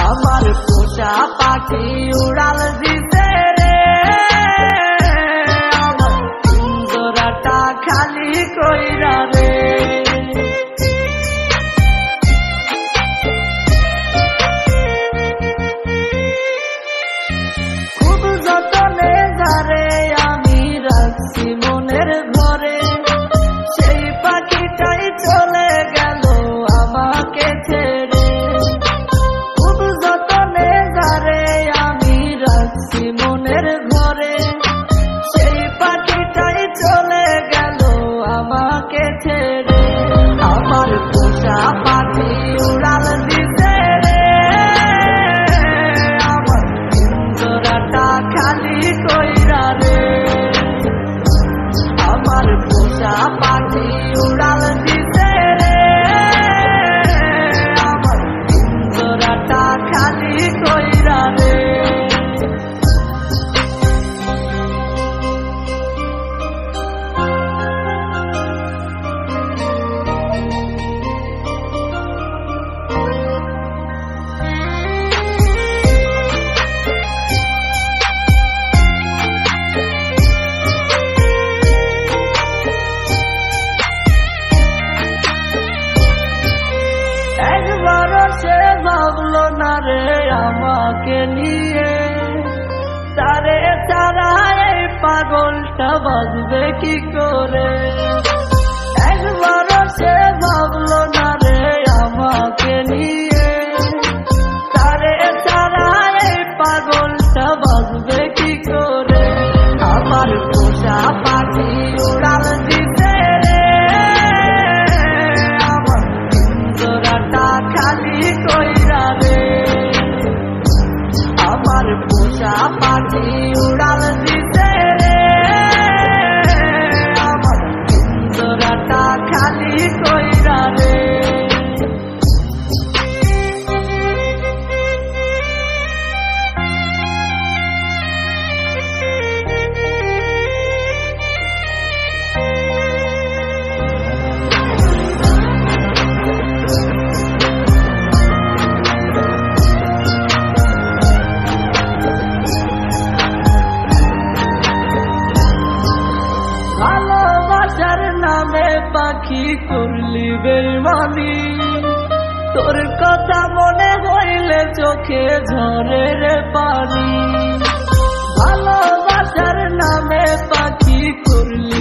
আমার পোষা পাখি উড়াল দিতে রে, আমার পিঞ্জরাটা খালি কইরা রে। খুব যতনে যারে আমি রাখছি মনের ঘরে, সেই পাখিটাই চলে গেল আমাকে ছেড়ে। খুব যতনে যারে আমি রাখছি মনের ঘরে, সেই পাখিটাই চলে গেল আমাকে ছেড়ে। আমার পোষা পাখি উড়াল দিতে রে, আমার পিঞ্জরাটা খালি কইরা রে। আমার পোষা পাখি উড়াল দিতে রে, আমার পিঞ্জরাটা খালি কইরা রে। একবারও সে ভাবলো না রে আমাকে নিয়ে, তারে ছাড়া এই পাগলটা বাঁচবে কি করে। একবারও সে ভাবলো না রে আমাকে নিয়ে, তারে ছাড়া এই পাগলটা বাঁচবে কি করে। আমার পোষা পাখি উড়াল দিতে রে, আমার পিঞ্জরাটা খালি কইরা রে। আমার পোষা পাখি উড়াল দিতে রে, আমার পিঞ্জরাটা খালি কইরা রে। ভালোবাসার নামে পাখি করলি বেইমানি, তোর কথা মনে হইলে চোখে ঝরে রে পানি। ভালোবাসার নামে পাখি করলি